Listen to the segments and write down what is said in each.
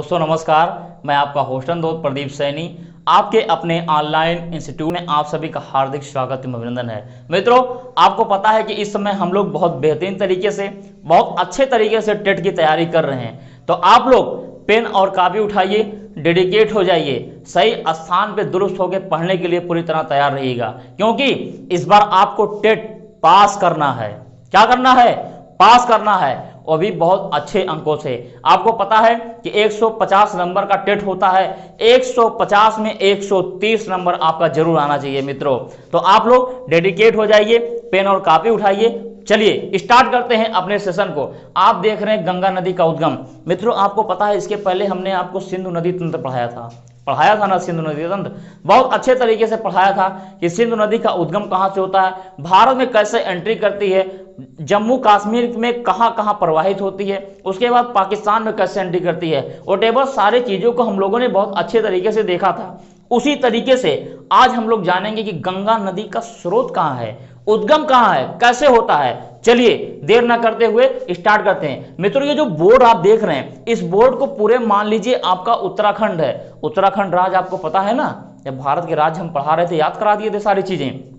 दोस्तों नमस्कार, मैं आपका होस्ट प्रदीप सैनी। आपके अपने ऑनलाइन इंस्टीट्यूट में आप सभी का हार्दिक स्वागत एवं अभिनंदन है। मित्रों, आपको पता है कि इस समय हम लोग बहुत बेहतरीन तरीके से, बहुत अच्छे तरीके से टेट की तैयारी कर रहे हैं। तो आप लोग पेन और कापी उठाइए, डेडिकेट हो जाइए, सही स्थान पे दुरुस्त होकर पढ़ने के लिए पूरी तरह तैयार रहिएगा, क्योंकि इस बार आपको टेट पास करना है। क्या करना है? पास करना है, और भी बहुत अच्छे अंकों से। आपको पता है कि 150 नंबर का टेट होता है, 150 में 130 नंबर आपका जरूर आना चाहिए मित्रों। तो आप लोग डेडिकेट हो जाइए, पेन और कापी उठाइए। चलिए स्टार्ट करते हैं अपने सेशन को। आप देख रहे हैं गंगा नदी का उद्गम। मित्रों, आपको पता है इसके पहले हमने आपको सिंधु नदी तंत्र पढ़ाया था ना। सिंधु नदी तंत्र बहुत अच्छे तरीके से पढ़ाया था कि सिंधु नदी का उद्गम कहां से होता है, भारत में कैसे एंट्री करती है, जम्मू कश्मीर में कहां कहां प्रवाहित होती है, उसके बाद पाकिस्तान में कैसे एंट्री करती है। वोटेवर सारे चीजों को हम लोगों ने बहुत अच्छे तरीके से देखा था। उसी तरीके से आज हम लोग जानेंगे कि गंगा नदी का स्रोत कहां है, उद्गम कहां है, कैसे होता है। चलिए देर ना करते हुए स्टार्ट करते हैं। मित्रों, ये जो बोर्ड आप देख रहे हैं, इस बोर्ड को पूरे मान लीजिए आपका उत्तराखंड है। उत्तराखंड राज्य आपको पता है ना, जब भारत के राज्य हम पढ़ा रहे थे याद करा दिए थे सारी चीजें।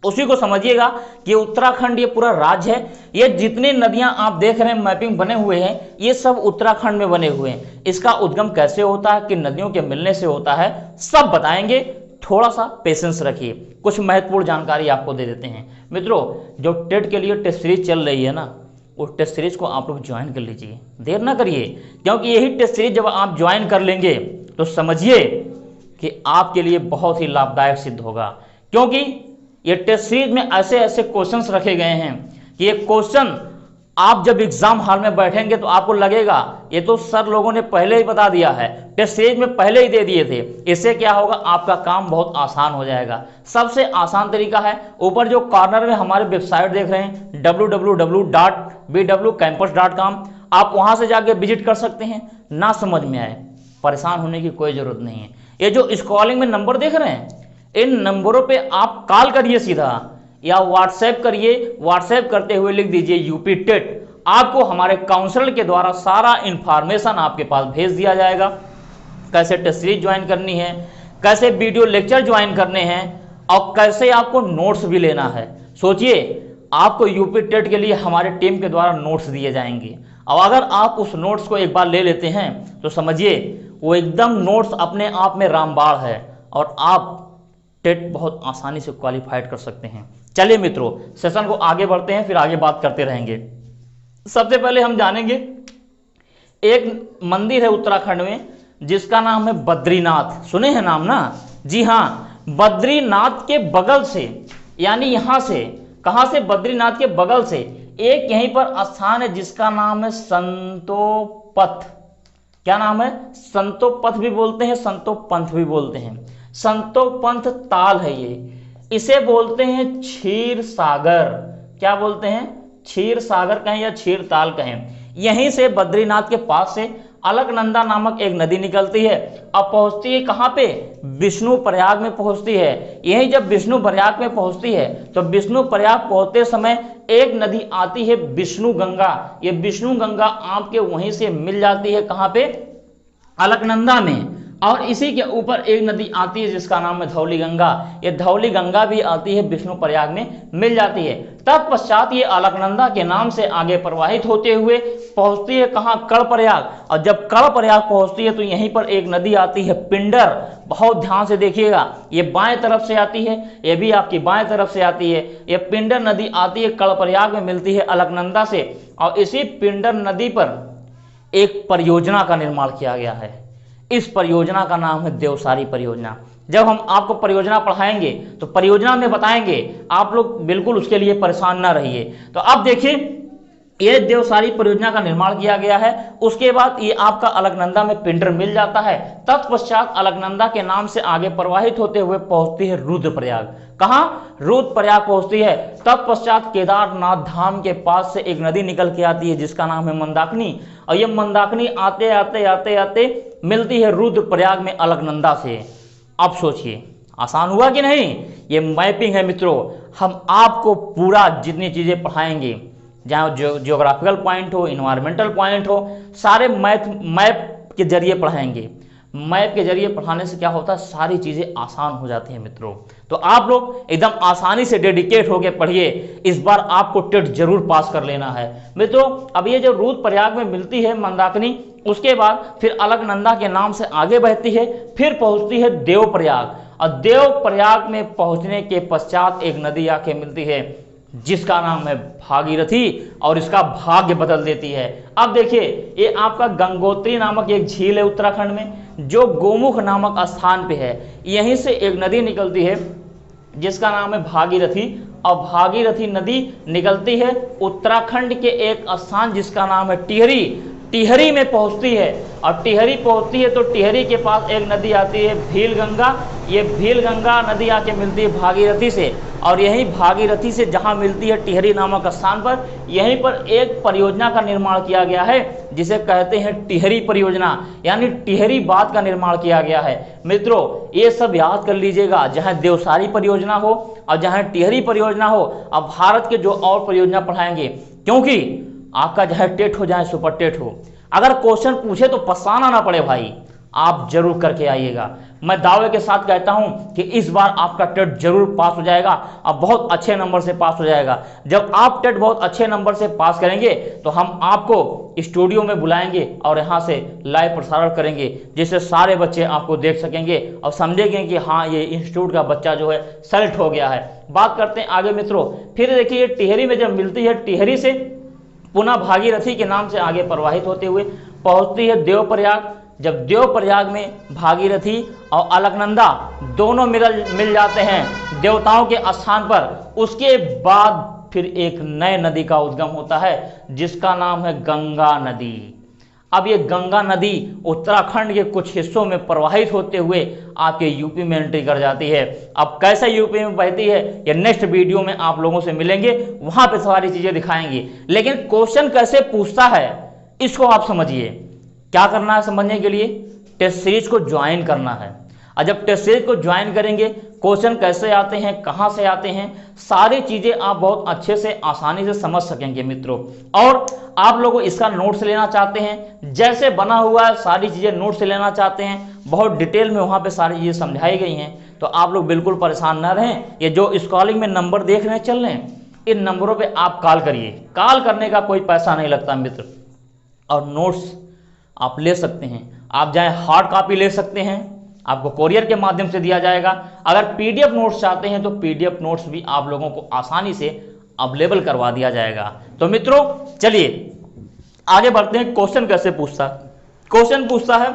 उसी को समझिएगा कि उत्तराखंड ये पूरा राज्य है। ये जितनी नदियां आप देख रहे हैं मैपिंग बने हुए हैं, ये सब उत्तराखंड में बने हुए हैं। इसका उद्गम कैसे होता है, कि नदियों के मिलने से होता है, सब बताएंगे। थोड़ा सा पेशेंस रखिए, कुछ महत्वपूर्ण जानकारी आपको दे देते हैं। मित्रों, जो टेट के लिए टेस्ट सीरीज चल रही है ना, उस टेस्ट सीरीज को आप लोग ज्वाइन कर लीजिए, देर ना करिए, क्योंकि यही टेस्ट सीरीज जब आप ज्वाइन कर लेंगे तो समझिए कि आपके लिए बहुत ही लाभदायक सिद्ध होगा। क्योंकि ये टेस्ट सीरीज में ऐसे ऐसे क्वेश्चंस रखे गए हैं कि ये क्वेश्चन आप जब एग्जाम हॉल में बैठेंगे तो आपको लगेगा ये तो सर लोगों ने पहले ही बता दिया है, टेस्ट सीरीज में पहले ही दे दिए थे। इससे क्या होगा, आपका काम बहुत आसान हो जाएगा। सबसे आसान तरीका है, ऊपर जो कॉर्नर में हमारे वेबसाइट देख रहे हैं www.bwcampus.com, आप वहां से जाके विजिट कर सकते हैं। ना समझ में आए, परेशान होने की कोई जरूरत नहीं है। ये जो स्क्रॉलिंग में नंबर देख रहे हैं, इन नंबरों पे आप कॉल करिए सीधा, या व्हाट्सएप करिए। व्हाट्सएप करते हुए लिख दीजिए यूपी टेट। आपको हमारे काउंसलर के द्वारा सारा इंफॉर्मेशन आपके पास भेज दिया जाएगा। कैसे टेस्ट सीरीज ज्वाइन करनी है, कैसे वीडियो लेक्चर ज्वाइन करने हैं, और कैसे आपको नोट्स भी लेना है। सोचिए, आपको यूपी टेट के लिए हमारे टीम के द्वारा नोट्स दिए जाएंगे। और अगर आप उस नोट्स को एक बार ले लेते हैं तो समझिए वो एकदम नोट्स अपने आप में रामबाण है, और आप टेट बहुत आसानी से क्वालिफाइड कर सकते हैं। चलिए मित्रों, सेशन को आगे बढ़ते हैं, फिर आगे बात करते रहेंगे। सबसे पहले हम जानेंगे, एक मंदिर है उत्तराखंड में जिसका नाम है बद्रीनाथ। सुने हैं नाम ना? जी हाँ, बद्रीनाथ के बगल से, यानी यहां से, कहां से? बद्रीनाथ के बगल से एक यहीं पर स्थान है जिसका नाम है संतोपंथ। क्या नाम है? संतोपंथ भी बोलते हैं, संतोपंथ भी बोलते हैं। संतोपंथ ताल है ये, इसे बोलते हैं क्षीर सागर। क्या बोलते हैं? क्षीर सागर कहें या क्षीर ताल कहें। यहीं से बद्रीनाथ के पास से अलकनंदा नामक एक नदी निकलती है। अब पहुंचती है कहां पे? विष्णु प्रयाग में पहुंचती है। यही जब विष्णु प्रयाग में पहुंचती है तो विष्णु प्रयाग पहुंचते समय एक नदी आती है विष्णु गंगा। ये विष्णु गंगा आपके वहीं से मिल जाती है, कहां पे? अलकनंदा में। और इसी के ऊपर एक नदी आती है जिसका नाम है धौली गंगा। ये धौली गंगा भी आती है विष्णु प्रयाग में मिल जाती है। तत्पश्चात ये अलकनंदा के नाम से आगे प्रवाहित होते हुए पहुंचती है कहां? कर्ण-प्रयाग। और जब कर्ण-प्रयाग पहुंचती है तो यहीं पर एक नदी आती है पिंडर। बहुत ध्यान से देखिएगा, ये बाएं तरफ से आती है, ये भी आपकी बाएं तरफ से आती है। ये पिंडर नदी आती है कर्ण-प्रयाग में, मिलती है अलकनंदा से। और इसी पिंडर नदी पर एक परियोजना का निर्माण किया गया है। इस परियोजना का नाम है देवसारी परियोजना। जब हम आपको परियोजना पढ़ाएंगे तो परियोजना में बताएंगे, आप लोग बिल्कुल उसके लिए परेशान ना रहिए। तो अब देखिए, ये देवसारी परियोजना का निर्माण किया गया है। उसके बाद ये आपका अलकनंदा में पिंडर मिल जाता है। तत्पश्चात अलकनंदा के नाम से आगे प्रवाहित होते हुए पहुंचती है रुद्रप्रयाग। कहां? रुद्रप्रयाग पहुंचती है। तत्पश्चात केदारनाथ धाम के पास से एक नदी निकल के आती है जिसका नाम है मंदाकिनी। और ये मंदाकिनी आते आते आते आते मिलती है रुद्रप्रयाग में अलकनंदा से। अब सोचिए, आसान हुआ कि नहीं? ये मैपिंग है मित्रों। हम आपको पूरा जितनी चीजें पढ़ाएंगे, जहाँ ज्योग्राफिकल पॉइंट हो, इन्वायरमेंटल पॉइंट हो, सारे मैप के जरिए पढ़ाएंगे। मैप के जरिए पढ़ाने से क्या होता है, सारी चीज़ें आसान हो जाती हैं मित्रों। तो आप लोग एकदम आसानी से डेडिकेट होकर पढ़िए, इस बार आपको टेट जरूर पास कर लेना है मित्रों। अब ये जो रुद्रप्रयाग में मिलती है मंदाकिनी, उसके बाद फिर अलकनंदा के नाम से आगे बढ़ती है, फिर पहुंचती है देवप्रयाग, और देवप्रयाग में पहुंचने के पश्चात एक नदी आके मिलती है जिसका नाम है भागीरथी, और इसका भाग्य बदल देती है। अब देखिए, ये आपका गंगोत्री नामक एक झील है उत्तराखंड में, जो गोमुख नामक स्थान पे है। यहीं से एक नदी निकलती है जिसका नाम है भागीरथी, और भागीरथी नदी निकलती है उत्तराखंड के एक स्थान जिसका नाम है टिहरी। टिहरी में पहुंचती है, और टिहरी पहुंचती है तो टिहरी के पास एक नदी आती है भीलगंगा। ये भीलगंगा नदी आके मिलती है भागीरथी से, और यहीं भागीरथी से जहां मिलती है टिहरी नामक स्थान पर, यहीं पर एक परियोजना का निर्माण किया गया है जिसे कहते हैं टिहरी परियोजना, यानी टिहरी बांध का निर्माण किया गया है मित्रों। ये सब याद कर लीजिएगा, जहां देवसारी परियोजना हो और जहां टिहरी परियोजना हो। अब भारत के जो और परियोजना पढ़ाएंगे, क्योंकि आपका चाहे टेट हो जाए सुपर टेट हो, अगर क्वेश्चन पूछे तो पछताना ना पड़े भाई, आप जरूर करके आइएगा। मैं दावे के साथ कहता हूं कि इस बार आपका टेट जरूर पास हो जाएगा, और बहुत अच्छे नंबर से पास हो जाएगा। जब आप टेट बहुत अच्छे नंबर से पास करेंगे तो हम आपको स्टूडियो में बुलाएंगे और यहां से लाइव प्रसारण करेंगे, जिससे सारे बच्चे आपको देख सकेंगे और समझेंगे कि हाँ, ये इंस्टीट्यूट का बच्चा जो है सेलेक्ट हो गया है। बात करते हैं आगे मित्रों। फिर देखिए, टिहरी में जब मिलती है, टिहरी से पुनः भागीरथी के नाम से आगे प्रवाहित होते हुए पहुंचती है देवप्रयाग। जब देवप्रयाग में भागीरथी और अलकनंदा दोनों मिल जाते हैं देवताओं के स्थान पर, उसके बाद फिर एक नए नदी का उद्गम होता है जिसका नाम है गंगा नदी। अब ये गंगा नदी उत्तराखंड के कुछ हिस्सों में प्रवाहित होते हुए आपके यूपी में एंट्री कर जाती है। अब कैसे यूपी में बहती है, ये नेक्स्ट वीडियो में आप लोगों से मिलेंगे, वहां पे सारी चीजें दिखाएंगे। लेकिन क्वेश्चन कैसे पूछता है इसको आप समझिए। क्या करना है समझने के लिए, टेस्ट सीरीज को ज्वाइन करना है, और जब टेस्ट सीरीज को ज्वाइन करेंगे, क्वेश्चन कैसे आते हैं, कहां से आते हैं, सारी चीजें आप बहुत अच्छे से आसानी से समझ सकेंगे मित्रों। और आप लोगों इसका नोट्स लेना चाहते हैं, जैसे बना हुआ है सारी चीजें नोट्स लेना चाहते हैं, बहुत डिटेल में वहां पे सारी चीजें समझाई गई हैं, तो आप लोग बिल्कुल परेशान न रहें। ये जो स्कॉलिंग में नंबर देख रहे हैं चल रहे हैं, इन नंबरों पे आप कॉल करिए। कॉल करने का कोई पैसा नहीं लगता मित्र, और नोट्स आप ले सकते हैं। आप चाहे हार्ड कॉपी ले सकते हैं, आपको कोरियर के माध्यम से दिया जाएगा। अगर पीडीएफ नोट्स चाहते हैं तो पीडीएफ नोट्स भी आप लोगों को आसानी से अवेलेबल करवा दिया जाएगा। तो मित्रों चलिए आगे बढ़ते हैं। क्वेश्चन कैसे पूछता है, क्वेश्चन पूछता है,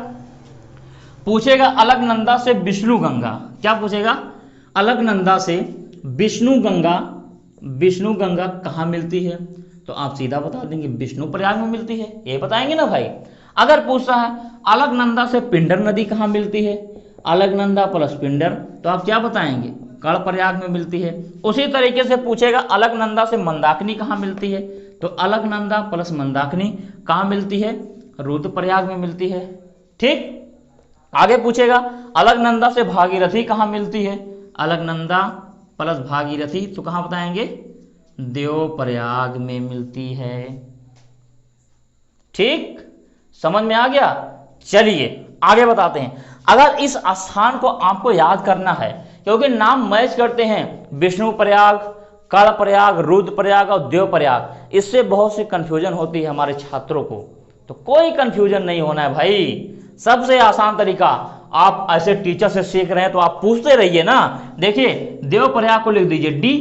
पूछेगा अलकनंदा से विष्णु गंगा। क्या पूछेगा, अलकनंदा से विष्णु गंगा, विष्णु गंगा कहाँ मिलती है, तो आप सीधा बता देंगे विष्णुप्रयाग में मिलती है, ये बताएंगे ना भाई। अगर पूछता है अलकनंदा से पिंडर नदी कहाँ मिलती है, अलकनंदा प्लस पिंडर, तो आप क्या बताएंगे, कर्णप्रयाग में मिलती है। उसी तरीके से पूछेगा अलकनंदा से मंदाकिनी कहाँ मिलती है, तो अलकनंदा प्लस मंदाकिनी कहाँ मिलती है, रुद्रप्रयाग में मिलती है। ठीक, आगे पूछेगा अलकनंदा से भागीरथी कहाँ मिलती है, अलकनंदा प्लस भागीरथी, तो कहाँ बताएंगे, देवप्रयाग में मिलती है। ठीक, समझ में आ गया। चलिए आगे बताते हैं। अगर इस स्थान को आपको याद करना है, क्योंकि नाम मैच करते हैं, विष्णुप्रयाग, कर्णप्रयाग, रुद्रप्रयाग और देवप्रयाग, इससे बहुत सी कंफ्यूजन होती है हमारे छात्रों को। तो कोई कंफ्यूजन नहीं होना है भाई, सबसे आसान तरीका, आप ऐसे टीचर से सीख रहे हैं तो आप पूछते रहिए ना। देखिए, देवप्रयाग को लिख दीजिए डी,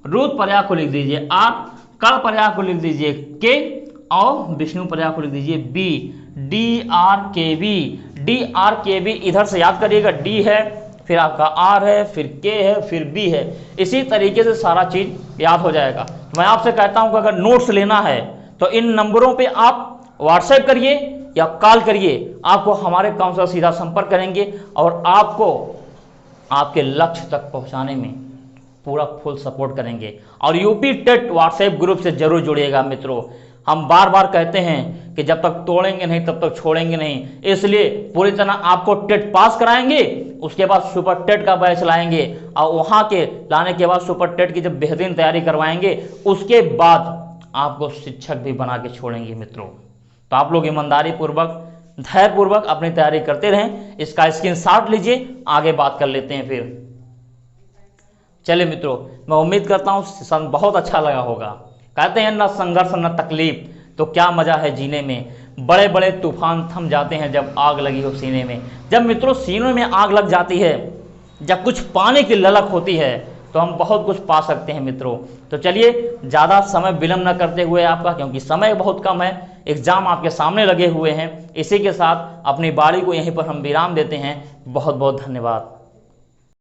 रुद्रप्रयाग को लिख दीजिए आर, कर्णप्रयाग को लिख दीजिए के, और विष्णुप्रयाग को लिख दीजिए बी, डी आर के बी। डी आर के बी इधर से याद करिएगा, डी है, फिर आपका आर है, फिर के है, फिर बी है। इसी तरीके से सारा चीज याद हो जाएगा। मैं आपसे कहता हूं कि अगर नोट्स लेना है तो इन नंबरों पे आप व्हाट्सएप करिए या कॉल करिए, आपको हमारे काउंसलर सीधा संपर्क करेंगे और आपको आपके लक्ष्य तक पहुंचाने में पूरा फुल सपोर्ट करेंगे। और यूपी टेट व्हाट्सएप ग्रुप से जरूर जुड़िएगा मित्रों। हम बार बार कहते हैं कि जब तक तोड़ेंगे नहीं तब तक छोड़ेंगे नहीं, इसलिए पूरी तरह आपको टेट पास कराएंगे, उसके बाद सुपर टेट का बैच लाएंगे, और वहां के लाने के बाद सुपर टेट की जब बेहतरीन तैयारी करवाएंगे, उसके बाद आपको शिक्षक भी बना के छोड़ेंगे मित्रों। तो आप लोग ईमानदारी पूर्वक धैर्यपूर्वक अपनी तैयारी करते रहें। इसका स्क्रीनशॉट लीजिए, आगे बात कर लेते हैं फिर। चलिए मित्रों, मैं उम्मीद करता हूँ सेशन बहुत अच्छा लगा होगा। कहते हैं न संघर्ष न तकलीफ तो क्या मजा है जीने में, बड़े बड़े तूफान थम जाते हैं जब आग लगी हो सीने में। जब मित्रों सीनों में आग लग जाती है, जब कुछ पाने की ललक होती है, तो हम बहुत कुछ पा सकते हैं मित्रों। तो चलिए ज़्यादा समय विलम्ब न करते हुए आपका, क्योंकि समय बहुत कम है, एग्जाम आपके सामने लगे हुए हैं, इसी के साथ अपनी बारी को यहीं पर हम विराम देते हैं। बहुत बहुत धन्यवाद।